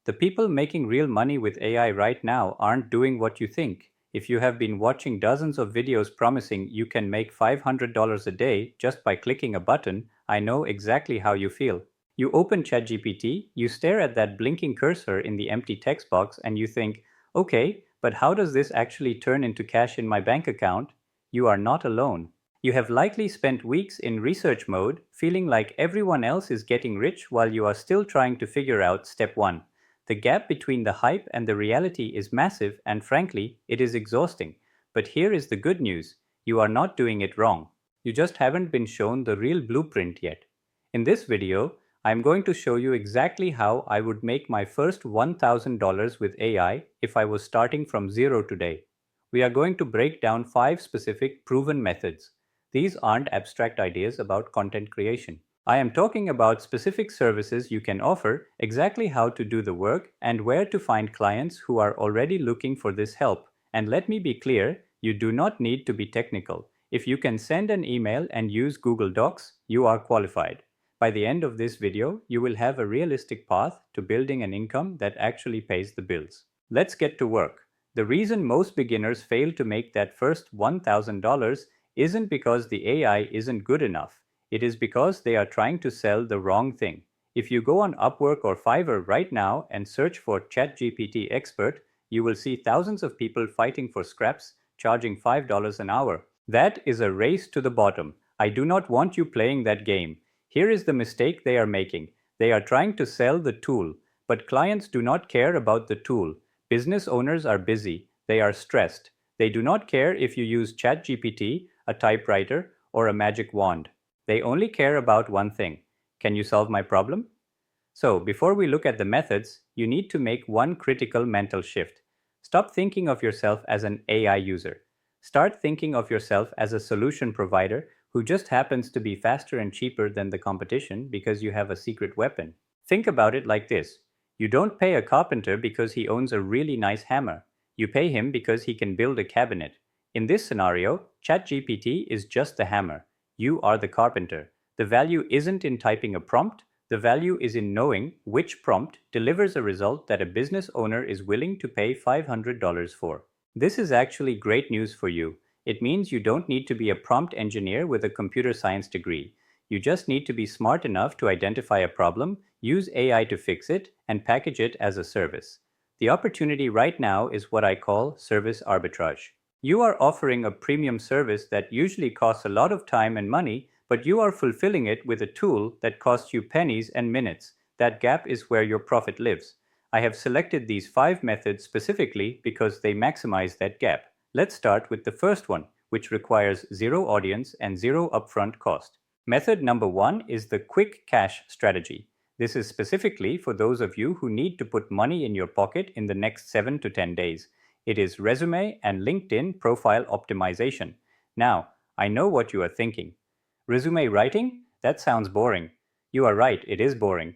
The people making real money with AI right now aren't doing what you think. If you have been watching dozens of videos promising you can make $500 a day just by clicking a button, I know exactly how you feel. You open ChatGPT, you stare at that blinking cursor in the empty text box, and you think, okay, but how does this actually turn into cash in my bank account? You are not alone. You have likely spent weeks in research mode, feeling like everyone else is getting rich while you are still trying to figure out step one. The gap between the hype and the reality is massive, and frankly, it is exhausting. But here is the good news: you are not doing it wrong. You just haven't been shown the real blueprint yet. In this video, I'm going to show you exactly how I would make my first $1,000 with AI if I was starting from zero today. We are going to break down 5 specific proven methods. These aren't abstract ideas about content creation. I am talking about specific services you can offer, exactly how to do the work, and where to find clients who are already looking for this help. And let me be clear, you do not need to be technical. If you can send an email and use Google Docs, you are qualified. By the end of this video, you will have a realistic path to building an income that actually pays the bills. Let's get to work. The reason most beginners fail to make that first $1,000 isn't because the AI isn't good enough. It is because they are trying to sell the wrong thing. If you go on Upwork or Fiverr right now and search for ChatGPT expert, you will see thousands of people fighting for scraps, charging $5 an hour. That is a race to the bottom. I do not want you playing that game. Here is the mistake they are making. They are trying to sell the tool, but clients do not care about the tool. Business owners are busy. They are stressed. They do not care if you use ChatGPT, a typewriter, or a magic wand. They only care about one thing: can you solve my problem? So, before we look at the methods, you need to make one critical mental shift. Stop thinking of yourself as an AI user. Start thinking of yourself as a solution provider who just happens to be faster and cheaper than the competition because you have a secret weapon. Think about it like this: you don't pay a carpenter because he owns a really nice hammer. You pay him because he can build a cabinet. In this scenario, ChatGPT is just the hammer. You are the carpenter. The value isn't in typing a prompt, the value is in knowing which prompt delivers a result that a business owner is willing to pay $500 for. This is actually great news for you. It means you don't need to be a prompt engineer with a computer science degree. You just need to be smart enough to identify a problem, use AI to fix it, and package it as a service. The opportunity right now is what I call service arbitrage. You are offering a premium service that usually costs a lot of time and money, but you are fulfilling it with a tool that costs you pennies and minutes. That gap is where your profit lives. I have selected these 5 methods specifically because they maximize that gap. Let's start with the first one, which requires zero audience and zero upfront cost. Method number 1 is the quick cash strategy. This is specifically for those of you who need to put money in your pocket in the next 7 to 10 days. It is resume and LinkedIn profile optimization. Now, I know what you are thinking. Resume writing? That sounds boring. You are right, it is boring.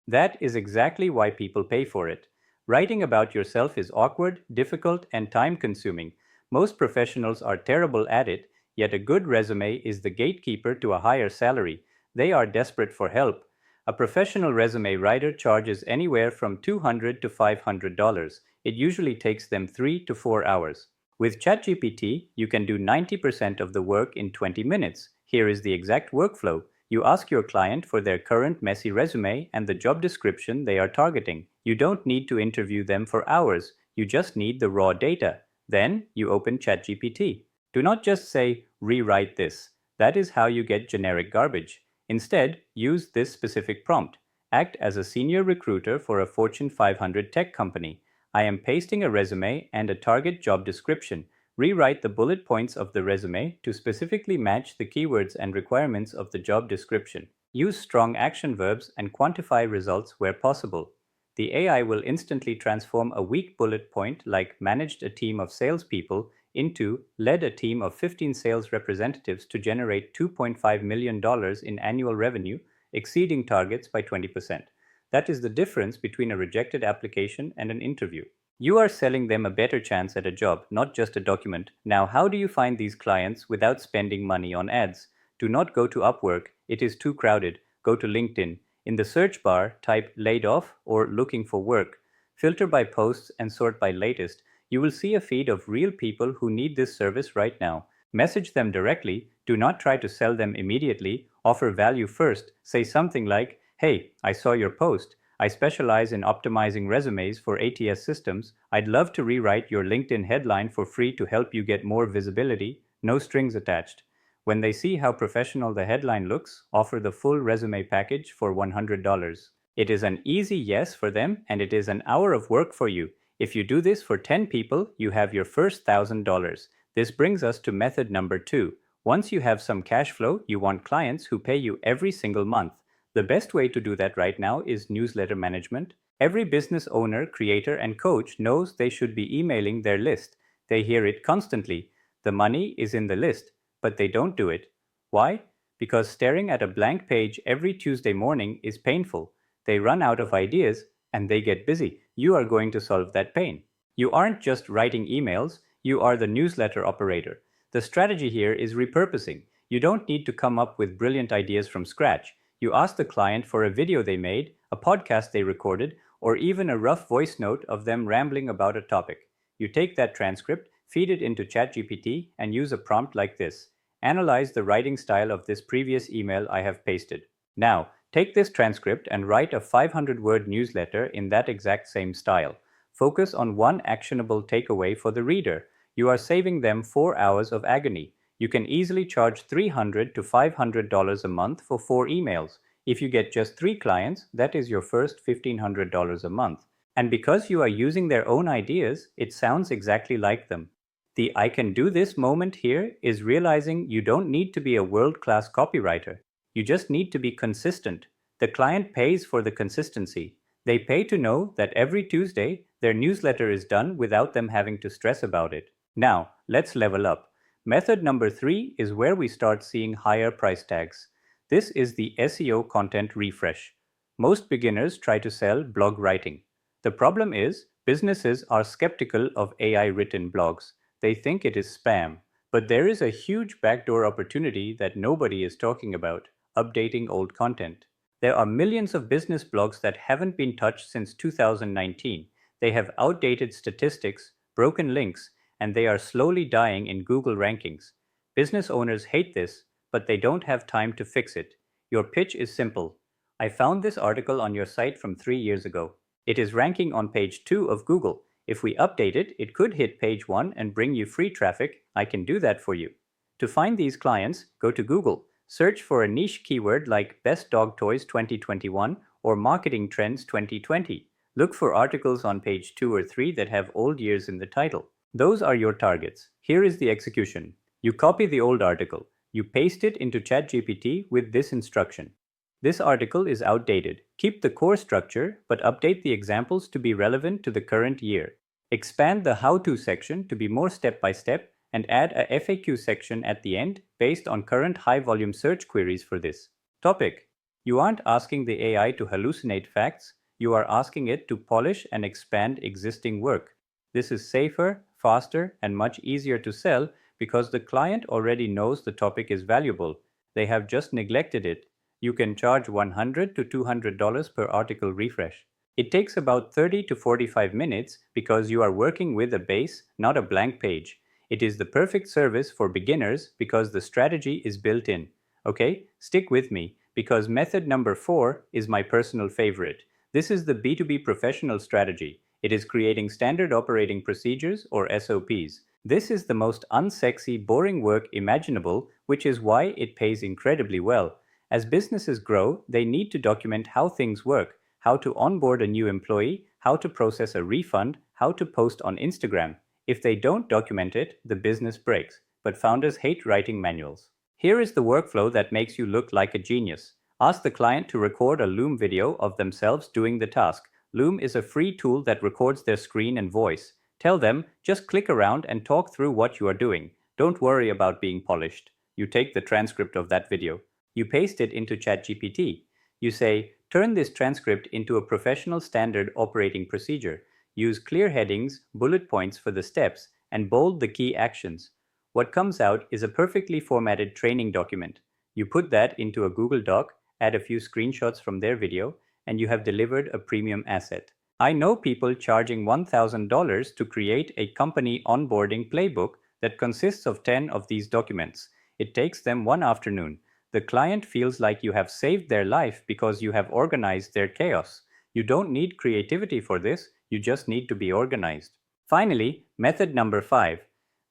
That is exactly why people pay for it. Writing about yourself is awkward, difficult, and time-consuming. Most professionals are terrible at it, yet a good resume is the gatekeeper to a higher salary. They are desperate for help. A professional resume writer charges anywhere from $200 to $500. It usually takes them 3 to 4 hours. With ChatGPT, you can do 90% of the work in 20 minutes. Here is the exact workflow. You ask your client for their current messy resume and the job description they are targeting. You don't need to interview them for hours. You just need the raw data. Then you open ChatGPT. Do not just say, rewrite this. That is how you get generic garbage. Instead, use this specific prompt. Act as a senior recruiter for a Fortune 500 tech company. I am pasting a resume and a target job description. Rewrite the bullet points of the resume to specifically match the keywords and requirements of the job description. Use strong action verbs and quantify results where possible. The AI will instantly transform a weak bullet point like managed a team of salespeople into led a team of 15 sales representatives to generate $2.5 million in annual revenue, exceeding targets by 20%. That is the difference between a rejected application and an interview. You are selling them a better chance at a job, not just a document. Now, how do you find these clients without spending money on ads? Do not go to Upwork. It is too crowded. Go to LinkedIn. In the search bar, type laid off or looking for work. filter by posts, and sort by latest, you will see a feed of real people who need this service right now. Message them directly, do not try to sell them immediately, offer value first, say something like, "Hey, I saw your post. I specialize in optimizing resumes for ATS systems. I'd love to rewrite your LinkedIn headline for free to help you get more visibility, no strings attached." When they see how professional the headline looks, offer the full resume package for $100. It is an easy yes for them, and it is an hour of work for you. If you do this for 10 people, you have your first $1,000. This brings us to method number 2. Once you have some cash flow, you want clients who pay you every single month. The best way to do that right now is newsletter management. Every business owner, creator, and coach knows they should be emailing their list. They hear it constantly. The money is in the list, but they don't do it. Why? Because staring at a blank page every Tuesday morning is painful. They run out of ideas and they get busy. You are going to solve that pain. You aren't just writing emails, you are the newsletter operator. The strategy here is repurposing. You don't need to come up with brilliant ideas from scratch. You ask the client for a video they made, a podcast they recorded, or even a rough voice note of them rambling about a topic. You take that transcript, feed it into ChatGPT, and use a prompt like this. Analyze the writing style of this previous email I have pasted. Now, take this transcript and write a 500-word newsletter in that exact same style. Focus on one actionable takeaway for the reader. You are saving them 4 hours of agony. You can easily charge $300 to $500 a month for 4 emails. If you get just 3 clients, that is your first $1,500 a month. And because you are using their own ideas, it sounds exactly like them. The "I can do this" moment here is realizing you don't need to be a world-class copywriter. You just need to be consistent. The client pays for the consistency. They pay to know that every Tuesday their newsletter is done without them having to stress about it. Now, let's level up. Method number 3 is where we start seeing higher price tags. This is the SEO content refresh. Most beginners try to sell blog writing. The problem is, businesses are skeptical of AI-written blogs. They think it is spam. But there is a huge backdoor opportunity that nobody is talking about: updating old content. There are millions of business blogs that haven't been touched since 2019. They have outdated statistics, broken links, and they are slowly dying in Google rankings. Business owners hate this, but they don't have time to fix it. Your pitch is simple. I found this article on your site from 3 years ago. It is ranking on page 2 of Google. If we update it, it could hit page 1 and bring you free traffic. I can do that for you. To find these clients, go to Google. Search for a niche keyword like Best Dog Toys 2021 or Marketing Trends 2020. Look for articles on page 2 or 3 that have old years in the title. Those are your targets. Here is the execution. You copy the old article. You paste it into ChatGPT with this instruction. This article is outdated. Keep the core structure, but update the examples to be relevant to the current year. Expand the how-to section to be more step-by-step and add a FAQ section at the end based on current high-volume search queries for this topic. You aren't asking the AI to hallucinate facts, you are asking it to polish and expand existing work. This is safer, faster, and much easier to sell because the client already knows the topic is valuable. They have just neglected it. You can charge $100 to $200 per article refresh. It takes about 30 to 45 minutes because you are working with a base, not a blank page. It is the perfect service for beginners because the strategy is built in. Okay, stick with me because method number 4 is my personal favorite. This is the B2B professional strategy. It is creating standard operating procedures or SOPs. This is the most unsexy, boring work imaginable, which is why it pays incredibly well. As businesses grow, they need to document how things work, how to onboard a new employee, how to process a refund, how to post on Instagram. If they don't document it, the business breaks. But founders hate writing manuals. Here is the workflow that makes you look like a genius. Ask the client to record a Loom video of themselves doing the task. Loom is a free tool that records their screen and voice. Tell them, just click around and talk through what you are doing. Don't worry about being polished. You take the transcript of that video. You paste it into ChatGPT. You say, turn this transcript into a professional standard operating procedure. Use clear headings, bullet points for the steps, and bold the key actions. What comes out is a perfectly formatted training document. You put that into a Google Doc, add a few screenshots from their video, and you have delivered a premium asset. I know people charging $1,000 to create a company onboarding playbook that consists of 10 of these documents. It takes them one afternoon. The client feels like you have saved their life because you have organized their chaos. You don't need creativity for this, you just need to be organized. Finally, method number 5.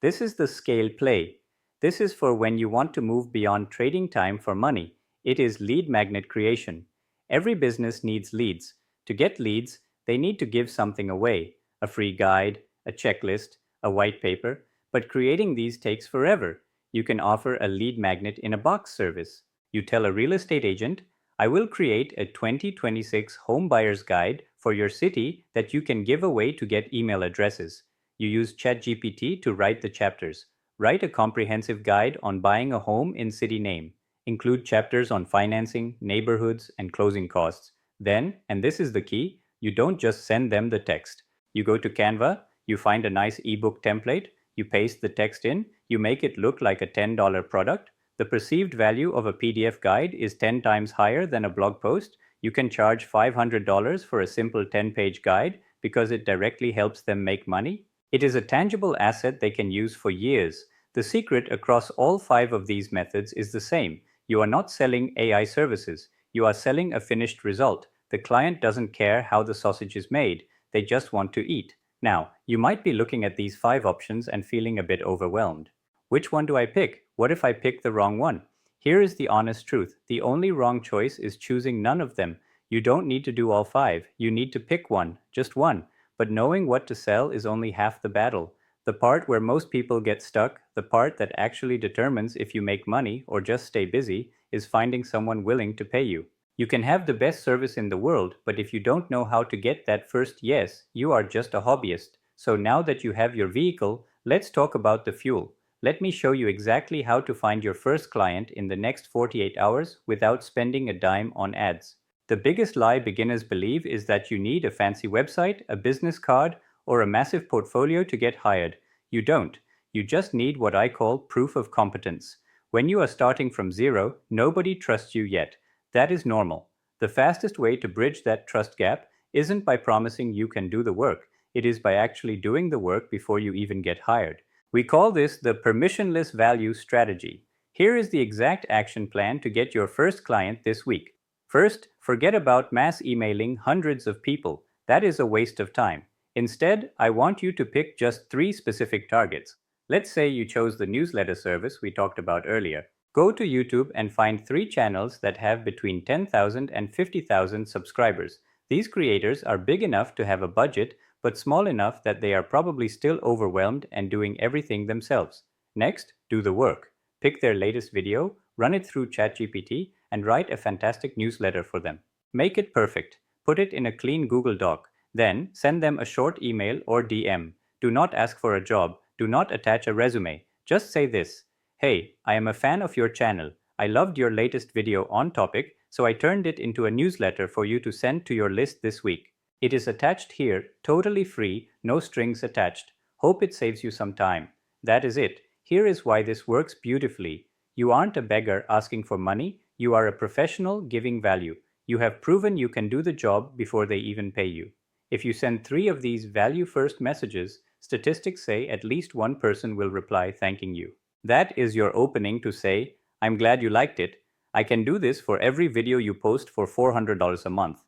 This is the scale play. This is for when you want to move beyond trading time for money. It is lead magnet creation. Every business needs leads. To get leads, they need to give something away, a free guide, a checklist, a white paper, but creating these takes forever. You can offer a lead magnet in a box service. You tell a real estate agent, I will create a 2026 home buyer's guide for your city that you can give away to get email addresses. You use ChatGPT to write the chapters. Write a comprehensive guide on buying a home in city name. Include chapters on financing, neighborhoods, and closing costs. Then, and this is the key, you don't just send them the text. You go to Canva, you find a nice ebook template, you paste the text in, you make it look like a $10 product. The perceived value of a PDF guide is 10 times higher than a blog post. You can charge $500 for a simple 10-page guide because it directly helps them make money. It is a tangible asset they can use for years. The secret across all 5 of these methods is the same. You are not selling AI services. You are selling a finished result. The client doesn't care how the sausage is made. They just want to eat. Now, you might be looking at these 5 options and feeling a bit overwhelmed. Which one do I pick? What if I pick the wrong one? Here is the honest truth. The only wrong choice is choosing none of them. You don't need to do all 5. You need to pick one, just one. But knowing what to sell is only half the battle. The part where most people get stuck, the part that actually determines if you make money or just stay busy, is finding someone willing to pay you. You can have the best service in the world, but if you don't know how to get that first yes, you are just a hobbyist. So now that you have your vehicle, let's talk about the fuel. Let me show you exactly how to find your first client in the next 48 hours without spending a dime on ads. The biggest lie beginners believe is that you need a fancy website, a business card, or a massive portfolio to get hired. You don't. You just need what I call proof of competence. When you are starting from zero, nobody trusts you yet. That is normal. The fastest way to bridge that trust gap isn't by promising you can do the work. It is by actually doing the work before you even get hired. We call this the permissionless value strategy. Here is the exact action plan to get your first client this week. First, forget about mass emailing hundreds of people. That is a waste of time. Instead, I want you to pick just 3 specific targets. Let's say you chose the newsletter service we talked about earlier. Go to YouTube and find 3 channels that have between 10,000 and 50,000 subscribers. These creators are big enough to have a budget, but small enough that they are probably still overwhelmed and doing everything themselves. Next, do the work. Pick their latest video, run it through ChatGPT, and write a fantastic newsletter for them. Make it perfect. Put it in a clean Google Doc. Then, send them a short email or DM. Do not ask for a job. Do not attach a resume. Just say this. Hey, I am a fan of your channel. I loved your latest video on topic, so I turned it into a newsletter for you to send to your list this week. It is attached here, totally free, no strings attached. Hope it saves you some time. That is it. Here is why this works beautifully. You aren't a beggar asking for money, you are a professional giving value. You have proven you can do the job before they even pay you. If you send 3 of these value-first messages, statistics say at least one person will reply thanking you. That is your opening to say, I'm glad you liked it. I can do this for every video you post for $400 a month.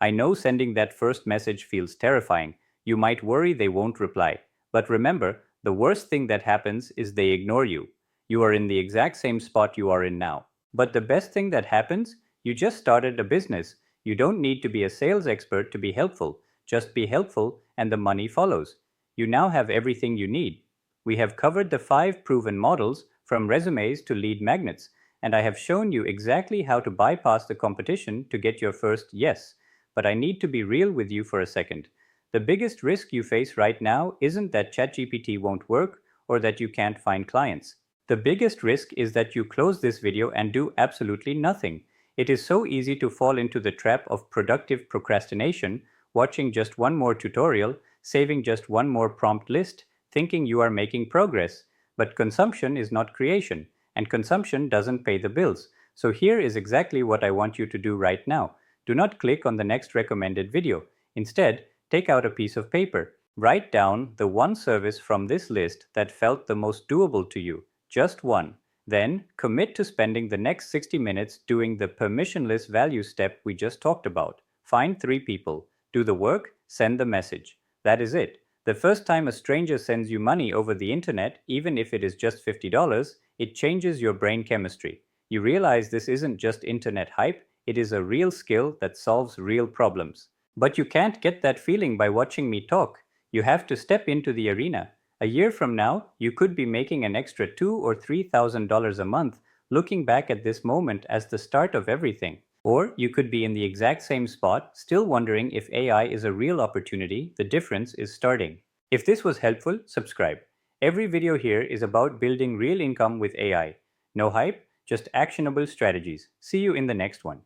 I know sending that first message feels terrifying. You might worry they won't reply. But remember, the worst thing that happens is they ignore you. You are in the exact same spot you are in now. But the best thing that happens, you just started a business. You don't need to be a sales expert to be helpful. Just be helpful and the money follows. You now have everything you need. We have covered the 5 proven models from resumes to lead magnets, and I have shown you exactly how to bypass the competition to get your first yes. But I need to be real with you for a second. The biggest risk you face right now isn't that ChatGPT won't work or that you can't find clients. The biggest risk is that you close this video and do absolutely nothing. It is so easy to fall into the trap of productive procrastination, watching just one more tutorial, saving just one more prompt list, thinking you are making progress. But consumption is not creation, and consumption doesn't pay the bills. So here is exactly what I want you to do right now. Do not click on the next recommended video. Instead, Take out a piece of paper. Write down the one service from this list that felt the most doable to you. Just one. Then commit to spending the next 60 minutes doing the permissionless value step we just talked about. Find 3 people. Do the work, send the message. That is it. The first time a stranger sends you money over the internet, even if it is just $50, it changes your brain chemistry. You realize this isn't just internet hype, it is a real skill that solves real problems. But you can't get that feeling by watching me talk. You have to step into the arena. A year from now, you could be making an extra $2,000 or $3,000 a month, looking back at this moment as the start of everything. Or you could be in the exact same spot, still wondering if AI is a real opportunity. The difference is starting. If this was helpful, subscribe. Every video here is about building real income with AI. No hype, just actionable strategies. See you in the next one.